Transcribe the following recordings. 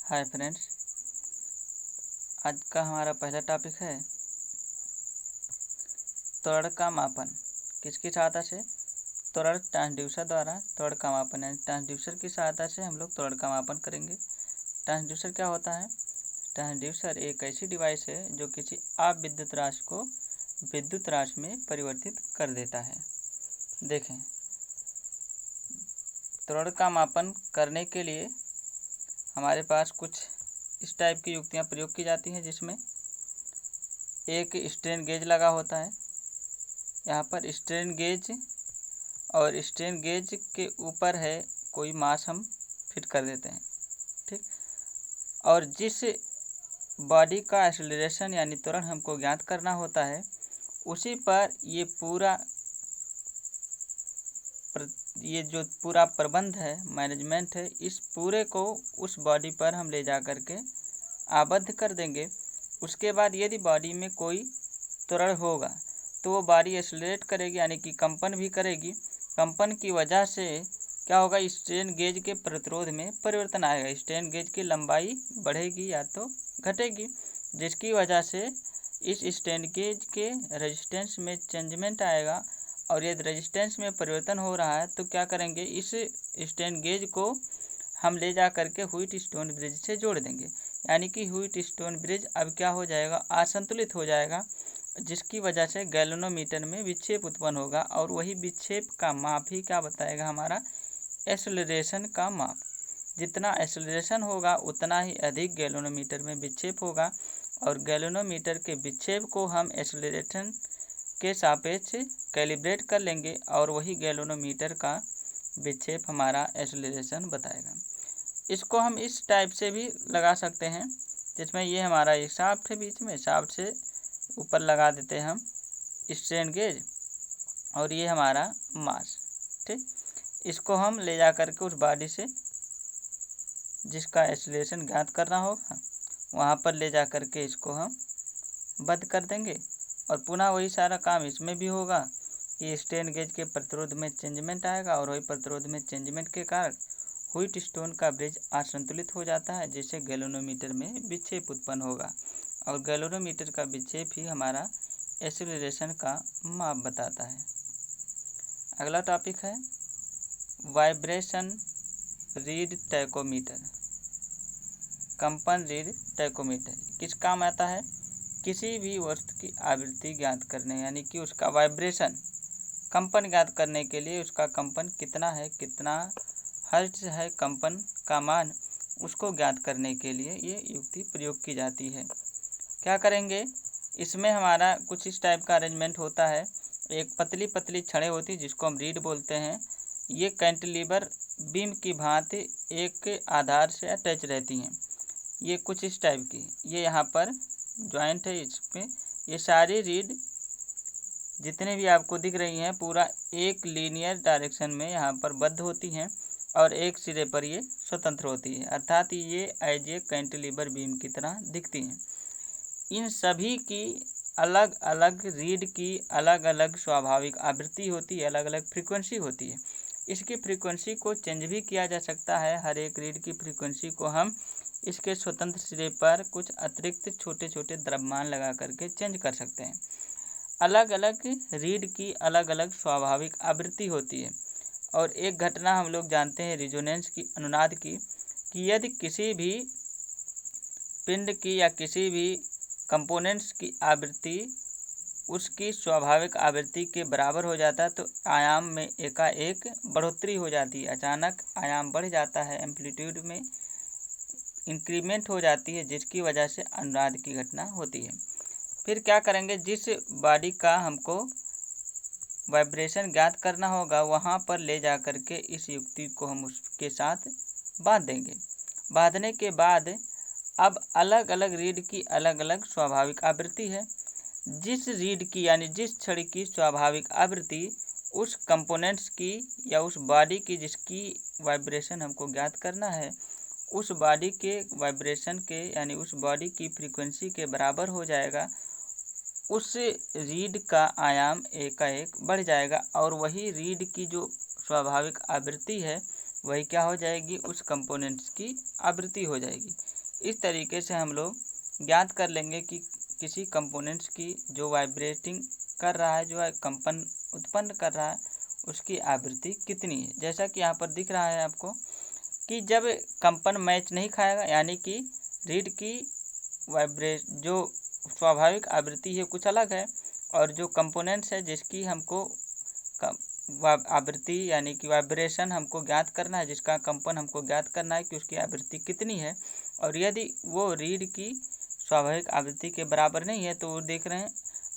Hi friends, आज का हमारा पहला टॉपिक है त्वरण का मापन। किसकी सहायता से? त्वरण ट्रांसड्यूसर द्वारा त्वरण का मापन, यानी ट्रांसड्यूसर की सहायता से हम लोग त्वरण का मापन करेंगे। ट्रांसड्यूसर क्या होता है? ट्रांसड्यूसर एक ऐसी डिवाइस है जो किसी अविद्युत राशि को विद्युत राशि में परिवर्तित कर देता है। देखें, त्वरण का मापन करने के लिए हमारे पास कुछ इस टाइप की युक्तियाँ प्रयोग की जाती हैं, जिसमें एक स्ट्रेन गेज लगा होता है। यहाँ पर स्ट्रेन गेज और स्ट्रेन गेज के ऊपर है कोई मास हम फिट कर देते हैं, ठीक। और जिस बॉडी का एक्सेलरेशन यानी त्वरण हमको ज्ञात करना होता है, उसी पर ये जो पूरा प्रबंध है, मैनेजमेंट है, इस पूरे को उस बॉडी पर हम ले जा कर के आबद्ध कर देंगे। उसके बाद यदि बॉडी में कोई त्वरण होगा तो वो बॉडी एक्सेलरेट करेगी, यानी कि कंपन भी करेगी। कंपन की वजह से क्या होगा? स्ट्रेन गेज के प्रतिरोध में परिवर्तन आएगा। स्ट्रेन गेज की लंबाई बढ़ेगी या तो घटेगी, जिसकी वजह से इस स्ट्रेन गेज के रेजिस्टेंस में चेंजमेंट आएगा। और यदि रेजिस्टेंस में परिवर्तन हो रहा है तो क्या करेंगे? इस स्ट्रेन गेज को हम ले जा करके व्हीट स्टोन ब्रिज से जोड़ देंगे, यानी कि व्हीट स्टोन ब्रिज अब क्या हो जाएगा? असंतुलित हो जाएगा, जिसकी वजह से गैल्वेनोमीटर में विक्षेप उत्पन्न होगा। और वही विक्षेप का माप ही क्या बताएगा? हमारा एक्सेलरेशन का माप। जितना एक्सेलरेशन होगा उतना ही अधिक गैल्वेनोमीटर में विक्षेप होगा, और गैल्वेनोमीटर के विक्षेप को हम एक्सेलरेशन के सापेक्ष कैलिब्रेट कर लेंगे, और वही गैल्वेनोमीटर का विक्षेप हमारा एक्सेलरेशन बताएगा। इसको हम इस टाइप से भी लगा सकते हैं, जिसमें ये हमारा एक शाफ्ट है, बीच में शाफ्ट से ऊपर लगा देते हैं हम स्ट्रेन गेज, और ये हमारा मास, ठीक। इसको हम ले जा कर के उस बॉडी से जिसका एक्सेलरेशन ज्ञात करना होगा वहाँ पर ले जा कर के इसको हम बंद कर देंगे। और पुनः वही सारा काम इसमें भी होगा कि स्ट्रेन गेज के प्रतिरोध में चेंजमेंट आएगा, और वही प्रतिरोध में चेंजमेंट के कारण व्हीट स्टोन का ब्रिज असंतुलित हो जाता है, जिससे गैल्वेनोमीटर में विक्षेप उत्पन्न होगा। और गैल्वेनोमीटर का विक्षेप ही हमारा एक्सेलरेशन का माप बताता है। अगला टॉपिक है वाइब्रेशन रीड टैकोमीटर। कंपन रीड टैकोमीटर किस काम आता है? किसी भी वस्तु की आवृत्ति ज्ञात करने, यानी कि उसका वाइब्रेशन, कंपन ज्ञात करने के लिए उसका कंपन कितना है, कितना हर्ट्ज है कंपन का मान, उसको ज्ञात करने के लिए ये युक्ति प्रयोग की जाती है। क्या करेंगे? इसमें हमारा कुछ इस टाइप का अरेंजमेंट होता है। एक पतली पतली छड़ें होती जिसको हम रीड बोलते हैं। ये कैंटिलीवर बीम की भांति एक आधार से अटैच रहती हैं। ये कुछ इस टाइप की, ये यहाँ पर जॉइंट है इसमें। ये सारी रीड जितने भी आपको दिख रही हैं पूरा एक लीनियर डायरेक्शन में यहाँ पर बद्ध होती हैं, और एक सिरे पर ये स्वतंत्र होती है, अर्थात ये एज ए कैंटिलीवर बीम की तरह दिखती हैं। इन सभी की अलग अलग रीड की अलग अलग स्वाभाविक आवृत्ति होती है, अलग अलग फ्रीक्वेंसी होती है। इसकी फ्रीक्वेंसी को चेंज भी किया जा सकता है। हर एक रीड की फ्रीक्वेंसी को हम इसके स्वतंत्र सिरे पर कुछ अतिरिक्त छोटे छोटे द्रव्यमान लगा करके चेंज कर सकते हैं। अलग अलग रीड की अलग अलग स्वाभाविक आवृत्ति होती है। और एक घटना हम लोग जानते हैं रिजोनेंस की, अनुनाद की, कि यदि किसी भी पिंड की या किसी भी कंपोनेंट्स की आवृत्ति उसकी स्वाभाविक आवृत्ति के बराबर हो जाता है तो आयाम में एकाएक बढ़ोतरी हो जाती है, अचानक आयाम बढ़ जाता है, एम्पलीट्यूड में इंक्रीमेंट हो जाती है, जिसकी वजह से अनुनाद की घटना होती है। फिर क्या करेंगे? जिस बॉडी का हमको वाइब्रेशन ज्ञात करना होगा वहाँ पर ले जा कर के इस युक्ति को हम उसके साथ बांध देंगे। बांधने के बाद अब अलग अलग रीड की अलग अलग स्वाभाविक आवृत्ति है। जिस रीड की यानी जिस छड़ी की स्वाभाविक आवृत्ति उस कंपोनेंट्स की या उस बॉडी की जिसकी वाइब्रेशन हमको ज्ञात करना है, उस बॉडी के वाइब्रेशन के यानी उस बॉडी की फ्रीक्वेंसी के बराबर हो जाएगा, उस रीड का आयाम एकाएक बढ़ जाएगा। और वही रीड की जो स्वाभाविक आवृत्ति है वही क्या हो जाएगी, उस कंपोनेंट्स की आवृत्ति हो जाएगी। इस तरीके से हम लोग ज्ञात कर लेंगे कि किसी कंपोनेंट्स की जो वाइब्रेटिंग कर रहा है, जो है कंपन उत्पन्न कर रहा है, उसकी आवृत्ति कितनी है। जैसा कि यहाँ पर दिख रहा है आपको कि जब कंपन मैच नहीं खाएगा, यानी कि रीड की जो स्वाभाविक आवृत्ति है कुछ अलग है, और जो कंपोनेंट्स है जिसकी हमको आवृत्ति यानी कि वाइब्रेशन हमको ज्ञात करना है, जिसका कंपन हमको ज्ञात करना है कि उसकी आवृत्ति कितनी है, और यदि वो रीड की स्वाभाविक आवृत्ति के बराबर नहीं है तो वो देख रहे हैं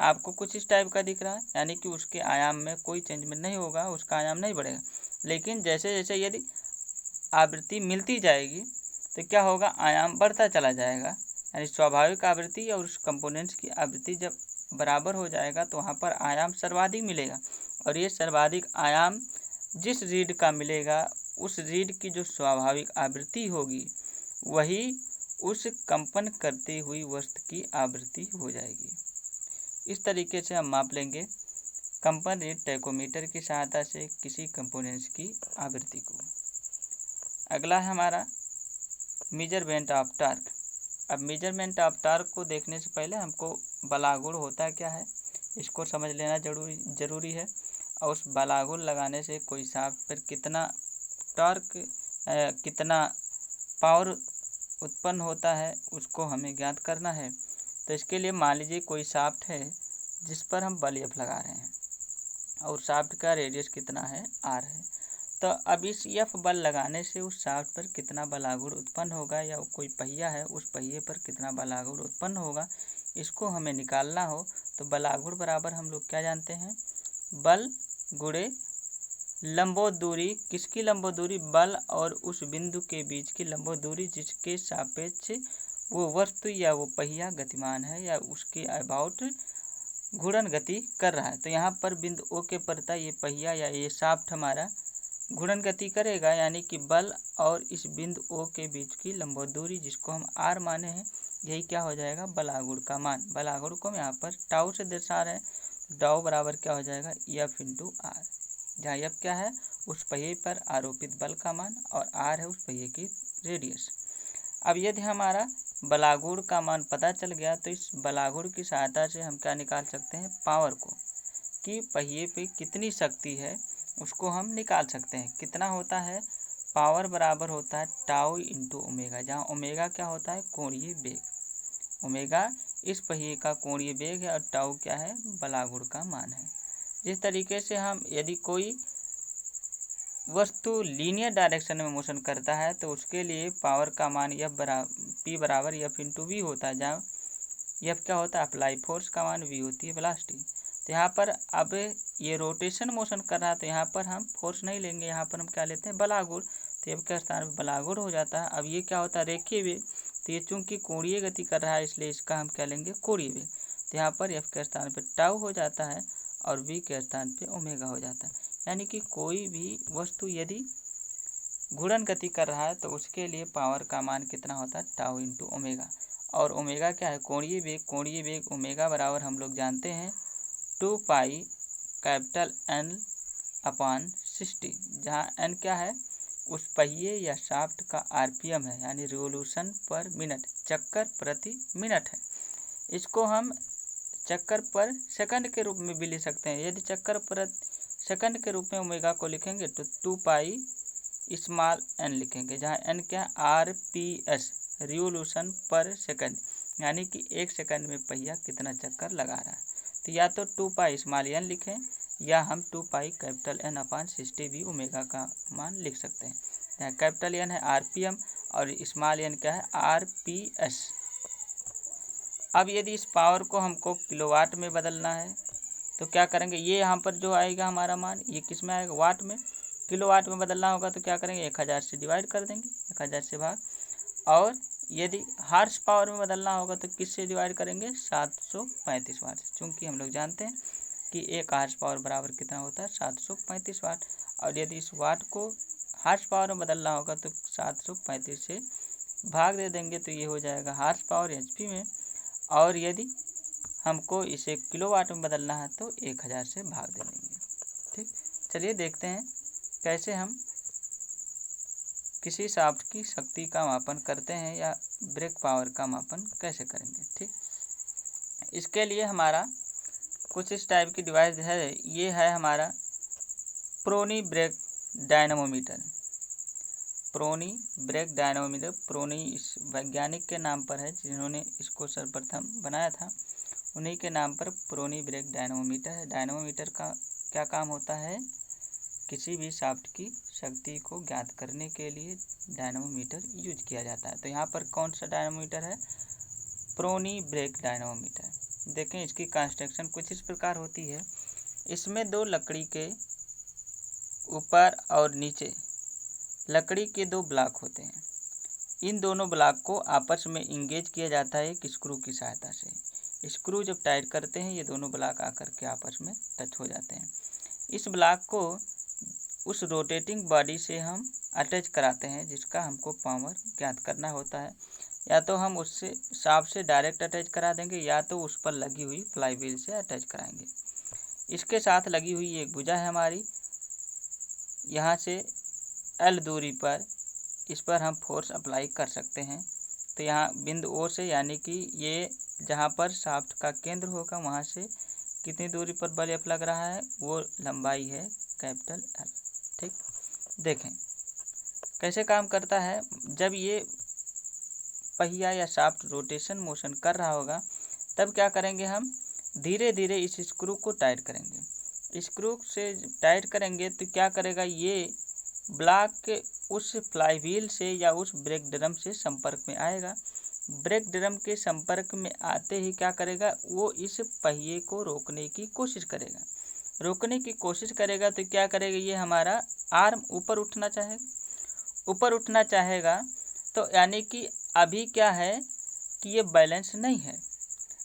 आपको कुछ इस टाइप का दिख रहा है, यानी कि उसके आयाम में कोई चेंजमेंट नहीं होगा, उसका आयाम नहीं बढ़ेगा। लेकिन जैसे जैसे यदि आवृत्ति मिलती जाएगी तो क्या होगा, आयाम बढ़ता चला जाएगा। यानी स्वाभाविक आवृत्ति और उस कंपोनेंट्स की आवृत्ति जब बराबर हो जाएगा तो वहाँ पर आयाम सर्वाधिक मिलेगा, और ये सर्वाधिक आयाम जिस रीड का मिलेगा उस रीड की जो स्वाभाविक आवृत्ति होगी वही उस कंपन करती हुई वस्तु की आवृत्ति हो जाएगी। इस तरीके से हम माप लेंगे कंपन रीड टैकोमीटर की सहायता से किसी कंपोनेंट्स की आवृत्ति को। अगला है हमारा मेजरमेंट ऑफ टॉर्क। अब मेजरमेंट ऑफ टॉर्क को देखने से पहले हमको बलागुण होता क्या है इसको समझ लेना जरूरी है, और उस बलागुण लगाने से कोई शाफ्ट पर कितना टॉर्क कितना पावर उत्पन्न होता है उसको हमें ज्ञात करना है। तो इसके लिए मान लीजिए कोई शाफ्ट है जिस पर हम बल एफ लगा रहे हैं और शाफ्ट का रेडियस कितना है, आर है। तो अब इस एफ बल लगाने से उस शाफ्ट पर कितना बलागुण उत्पन्न होगा, या कोई पहिया है उस पहिए पर कितना बलागुण उत्पन्न होगा, इसको हमें निकालना हो तो बलागुण बराबर हम लोग क्या जानते हैं, बल गुणे लंबवत दूरी। किसकी लंबवत दूरी, बल और उस बिंदु के बीच की लंबवत दूरी जिसके सापेक्ष वो वस्तु या वो पहिया गतिमान है या उसके अबाउट घूर्णन गति कर रहा है। तो यहाँ पर बिंदु ओ के पड़ता ये पहिया या ये शाफ्ट हमारा घूर्णन गति करेगा, यानी कि बल और इस बिंदु ओ के बीच की लंबवत दूरी जिसको हम आर माने हैं, यही क्या हो जाएगा, बलागुण का मान। बलागुण को हम यहाँ पर टाउ से दर्शा रहे हैं। टाउ बराबर क्या हो जाएगा, एफ इंटू आर, जहाँ एफ क्या है उस पहिए पर आरोपित बल का मान और आर है उस पहिए की रेडियस। अब यदि हमारा बलागुण का मान पता चल गया तो इस बलागुण की सहायता से हम क्या निकाल सकते हैं, पावर को, कि पहिए पे कितनी शक्ति है उसको हम निकाल सकते हैं। कितना होता है, पावर बराबर होता है टाउ इंटू ओमेगा, जहाँ ओमेगा क्या होता है, कोणीय वेग। ओमेगा इस पहिए का कोणीय वेग है और टाउ क्या है, बलागुण का मान है। जिस तरीके से हम यदि कोई वस्तु लीनियर डायरेक्शन में मोशन करता है तो उसके लिए पावर का मान पी बराबर एफ इंटू वी होता है, जहाँ एफ क्या होता है, अप्लाई फोर्स का मान, वी होती है वेलोसिटी। तो यहाँ पर अब ये रोटेशन मोशन कर रहा है तो यहाँ पर हम फोर्स नहीं लेंगे, यहाँ पर हम क्या लेते हैं, बलागुण। तो एफ के स्थान पर बलागुण हो जाता है। अब ये क्या होता है, रेखीय वेग। तो ये चूंकि कोणीय गति कर रहा है इसलिए इसका हम क्या लेंगे, कोणीय वेग। तो यहाँ पर एफ के स्थान पर टाउ हो जाता है और वी के स्थान पर ओमेगा हो जाता है। यानी कि कोई भी वस्तु यदि घूर्णन गति कर रहा है तो उसके लिए पावर का मान कितना होता है, टाउ इंटू ओमेगा। और ओमेगा क्या है, कोणीय वेग। कोणीय वेग ओमेगा बराबर हम लोग जानते हैं 2 पाई कैपिटल एन अपान 60, जहाँ एन क्या है उस पहिए या शाफ्ट का आरपीएम है, यानी रिवोल्यूशन पर मिनट, चक्कर प्रति मिनट है। इसको हम चक्कर पर सेकंड के रूप में भी ले सकते हैं। यदि चक्कर पर सेकंड के रूप में ओमेगा को लिखेंगे तो 2 पाई स्मॉल एन लिखेंगे, जहाँ एन क्या, R P S, revolution per second, यानी कि एक सेकंड में पहिया कितना चक्कर लगा रहा है। तो या तो 2 पाई स्मॉल एन लिखें या हम 2 पाई कैपिटल एन अपान 60 भी ओमेगा का मान लिख सकते हैं। यहाँ कैपिटल एन है आरपीएम और स्मॉल एन क्या है, आरपीएस। अब यदि इस पावर को हमको किलोवाट में बदलना है तो क्या करेंगे, ये यहाँ पर जो आएगा हमारा मान ये किस में आएगा, वाट में। किलोवाट में बदलना होगा तो क्या करेंगे, 1000 से डिवाइड कर देंगे, 1000 से भाग। और यदि हार्स पावर में बदलना होगा तो किससे डिवाइड करेंगे, 735 वाट, चूँकि हम लोग जानते हैं कि एक हार्स पावर बराबर कितना होता है, 735 वाट। और यदि इस वाट को हार्स पावर में बदलना होगा तो 735 से भाग दे देंगे तो ये हो जाएगा हार्स पावर एचपी में। और यदि हमको इसे किलोवाट में बदलना है तो 1000 से भाग दे देंगे। ठीक, चलिए देखते हैं कैसे हम किसी शाफ्ट की शक्ति का मापन करते हैं या ब्रेक पावर का मापन कैसे करेंगे। ठीक, इसके लिए हमारा कुछ इस टाइप की डिवाइस है। ये है हमारा प्रोनी ब्रेक डायनामोमीटर। प्रोनी ब्रेक डायनामोमीटर, प्रोनी इस वैज्ञानिक के नाम पर है जिन्होंने इसको सर्वप्रथम बनाया था, उन्हीं के नाम पर प्रोनी ब्रेक डायनामोमीटर है। डायनामोमीटर का क्या काम होता है, किसी भी शाफ्ट की शक्ति को ज्ञात करने के लिए डायनामोमीटर यूज किया जाता है। तो यहाँ पर कौन सा डायनामोमीटर है, प्रोनी ब्रेक डायनामोमीटर। देखें इसकी कंस्ट्रक्शन कुछ इस प्रकार होती है। इसमें दो लकड़ी के ऊपर और नीचे लकड़ी के दो ब्लॉक होते हैं। इन दोनों ब्लॉक को आपस में इंगेज किया जाता है एक स्क्रू की सहायता से। स्क्रू जब टाइट करते हैं ये दोनों ब्लॉक आकर के आपस में टच हो जाते हैं। इस ब्लॉक को उस रोटेटिंग बॉडी से हम अटैच कराते हैं जिसका हमको पावर ज्ञात करना होता है। या तो हम उससे शाफ्ट से डायरेक्ट अटैच करा देंगे या तो उस पर लगी हुई फ्लाई व्हील से अटैच कराएंगे। इसके साथ लगी हुई एक भुजा है हमारी, यहाँ से L दूरी पर इस पर हम फोर्स अप्लाई कर सकते हैं। तो यहाँ बिंदु O से, यानी कि ये जहाँ पर शाफ्ट का केंद्र होगा वहाँ से कितनी दूरी पर बल एफ लग रहा है, वो लंबाई है कैपिटल L। ठीक, देखें कैसे काम करता है। जब ये पहिया या शाफ्ट रोटेशन मोशन कर रहा होगा तब क्या करेंगे, हम धीरे धीरे इस स्क्रू को टाइट करेंगे। स्क्रू से टाइट करेंगे तो क्या करेगा, ये ब्लॉक उस फ्लाई व्हील से या उस ब्रेक ड्रम से संपर्क में आएगा। ब्रेक ड्रम के संपर्क में आते ही क्या करेगा, वो इस पहिए को रोकने की कोशिश करेगा। रोकने की कोशिश करेगा तो क्या करेगा, ये हमारा आर्म ऊपर उठना चाहेगा। ऊपर उठना चाहेगा तो यानी कि अभी क्या है कि ये बैलेंस नहीं है।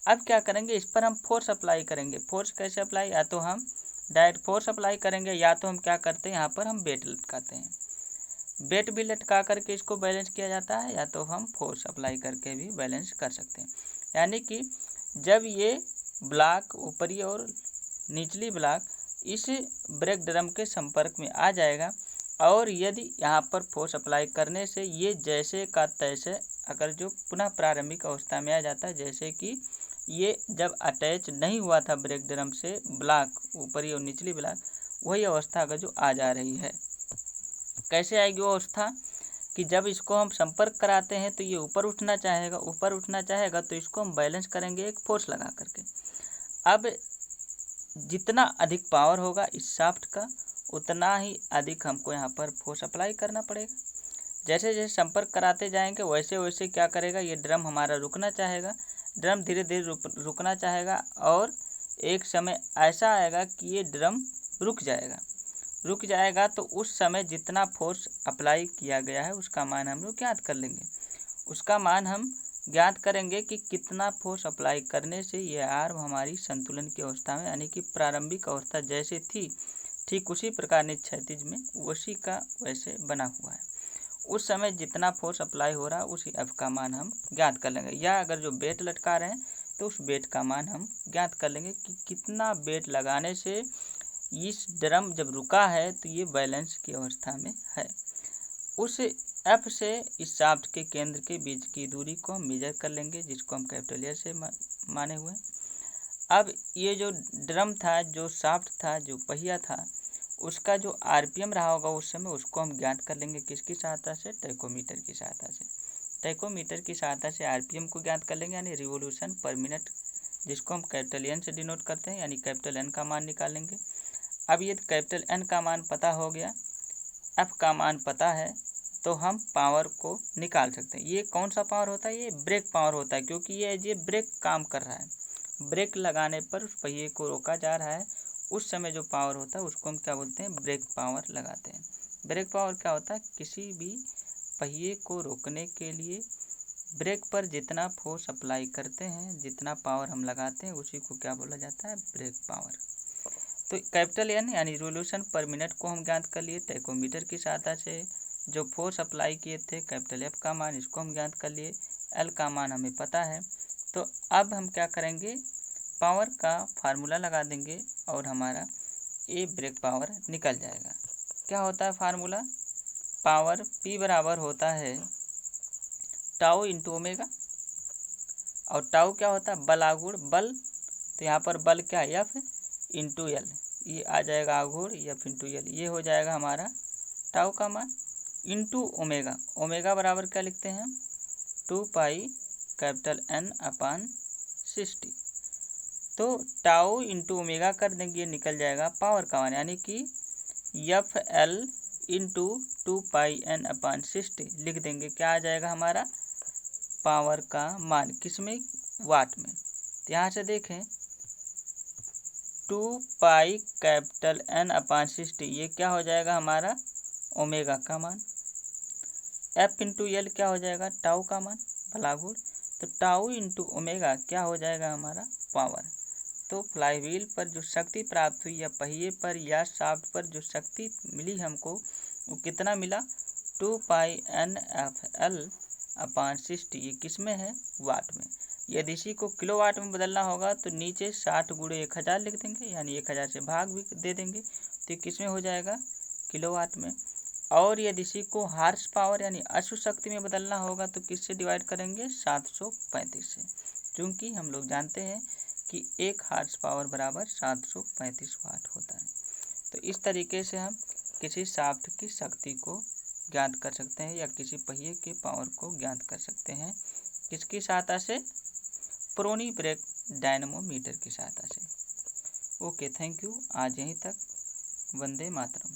अब क्या करेंगे, इस पर हम फोर्स अप्लाई करेंगे। फोर्स कैसे अप्लाई, या तो हम डायरेक्ट फोर्स अप्लाई करेंगे या तो हम क्या करते हैं, यहाँ पर हम बेट लटकाते हैं। बेट भी लटका करके इसको बैलेंस किया जाता है या तो हम फोर्स अप्लाई करके भी बैलेंस कर सकते हैं। यानी कि जब ये ब्लॉक ऊपरी और निचली ब्लॉक इस ब्रेक ड्रम के संपर्क में आ जाएगा और यदि यहाँ पर फोर्स अप्लाई करने से ये जैसे का तैसे अगर जो पुनः प्रारंभिक अवस्था में आ जाता है, जैसे कि ये जब अटैच नहीं हुआ था ब्रेक ड्रम से ब्लॉक ऊपरी और निचली ब्लॉक, वही अवस्था अगर जो आ जा रही है। कैसे आएगी वो अवस्था कि जब इसको हम संपर्क कराते हैं तो ये ऊपर उठना चाहेगा। ऊपर उठना चाहेगा तो इसको हम बैलेंस करेंगे एक फोर्स लगा करके। अब जितना अधिक पावर होगा इस शाफ्ट का उतना ही अधिक हमको यहाँ पर फोर्स अप्लाई करना पड़ेगा। जैसे जैसे संपर्क कराते जाएंगे वैसे वैसे क्या करेगा, ये ड्रम हमारा रुकना चाहेगा। ड्रम धीरे धीरे रुकना चाहेगा और एक समय ऐसा आएगा कि ये ड्रम रुक जाएगा। रुक जाएगा तो उस समय जितना फोर्स अप्लाई किया गया है उसका मान हम लोग ज्ञात कर लेंगे। उसका मान हम ज्ञात करेंगे कि कितना फोर्स अप्लाई करने से यह आर्म हमारी संतुलन की अवस्था में, यानी कि प्रारंभिक अवस्था जैसे थी ठीक उसी प्रकार ने क्षैतिज में उसी का वैसे बना हुआ है। उस समय जितना फोर्स अप्लाई हो रहा है उसी एफ का मान हम ज्ञात कर लेंगे। या अगर जो बेट लटका रहे हैं तो उस बेट का मान हम ज्ञात कर लेंगे कि कितना बेट लगाने से इस ड्रम जब रुका है तो ये बैलेंस की अवस्था में है। उस एफ से इस शाफ्ट के केंद्र के बीच की दूरी को हम मेजर कर लेंगे, जिसको हम कैपिटल एल से माने हुए हैं। अब ये जो ड्रम था, जो शाफ्ट था, जो पहिया था, उसका जो आरपीएम रहा होगा उस समय उसको हम ज्ञात कर लेंगे किसकी सहायता से, टैकोमीटर की सहायता से। टैकोमीटर की सहायता से आरपीएम को ज्ञात कर लेंगे, यानी रिवोल्यूशन पर मिनट, जिसको हम कैपिटल एन से डिनोट करते हैं, यानी कैपिटल एन का मान निकालेंगे। अब ये कैपिटल एन का मान पता हो गया, एफ का मान पता है, तो हम पावर को निकाल सकते हैं। ये कौन सा पावर होता है, ये ब्रेक पावर होता है, क्योंकि ये ब्रेक काम कर रहा है। ब्रेक लगाने पर उस पहिए को रोका जा रहा है, उस समय जो पावर होता है उसको हम क्या बोलते हैं, ब्रेक पावर लगाते हैं। ब्रेक पावर क्या होता है, किसी भी पहिए को रोकने के लिए ब्रेक पर जितना फोर्स अप्लाई करते हैं, जितना पावर हम लगाते हैं, उसी को क्या बोला जाता है, ब्रेक पावर। तो कैपिटल एन यानी रिवोल्यूशन पर मिनट को हम ज्ञात कर लिए टैकोमीटर की सहायता से। जो फोर्स अप्लाई किए थे कैपिटल एफ का मान, इसको हम ज्ञात कर लिए। एल का मान हमें पता है। तो अब हम क्या करेंगे, पावर का फार्मूला लगा देंगे और हमारा ए ब्रेक पावर निकल जाएगा। क्या होता है फार्मूला, पावर P बराबर होता है टाउ इंटू ओमेगा, और टाउ क्या होता है बल आघूर्ण बल, तो यहाँ पर बल क्या है F इंटू एल, ये आ जाएगा आघूर्ण F इंटू एल, ये हो जाएगा हमारा टाउ का मान इंटू ओमेगा। ओमेगा बराबर क्या लिखते हैं 2 पाई कैपिटल N अपान 60। तो टाउ इंटू ओमेगा कर देंगे, निकल जाएगा पावर का मान, यानी कि एफ एल इंटू 2 पाई N अपान 60 लिख देंगे, क्या आ जाएगा हमारा पावर का मान, किसमें वाट में। तो यहाँ से देखें 2 पाई कैपिटल N अपान 60 ये क्या हो जाएगा हमारा ओमेगा का मान, F इंटू एल क्या हो जाएगा टाउ का मान भलागुण, तो टाउ इंटू ओमेगा क्या हो जाएगा हमारा पावर। तो फ्लाईव्हील पर जो शक्ति प्राप्त हुई या पहिए पर या शाफ्ट पर जो शक्ति मिली हमको वो कितना मिला 2 पाई NFL अपान 60, ये किस में है वाट में। यदि इसी को किलोवाट में बदलना होगा तो नीचे 60 गुणे 1000 लिख देंगे, यानी 1000 से भाग भी दे देंगे, तो ये किस में हो जाएगा किलोवाट में। और यदि इसी को हार्स पावर यानी अश्व शक्ति में बदलना होगा तो किससे डिवाइड करेंगे 735 से, क्योंकि हम लोग जानते हैं कि 1 हार्स पावर बराबर 735 वाट होता है। तो इस तरीके से हम किसी शाफ्ट की शक्ति को ज्ञात कर सकते हैं या किसी पहिए के पावर को ज्ञात कर सकते हैं, किसकी सहायता से प्रोनी ब्रेक डायनमोमीटर की सहायता से। ओके, थैंक यू, आज यहीं तक, वंदे मातरम।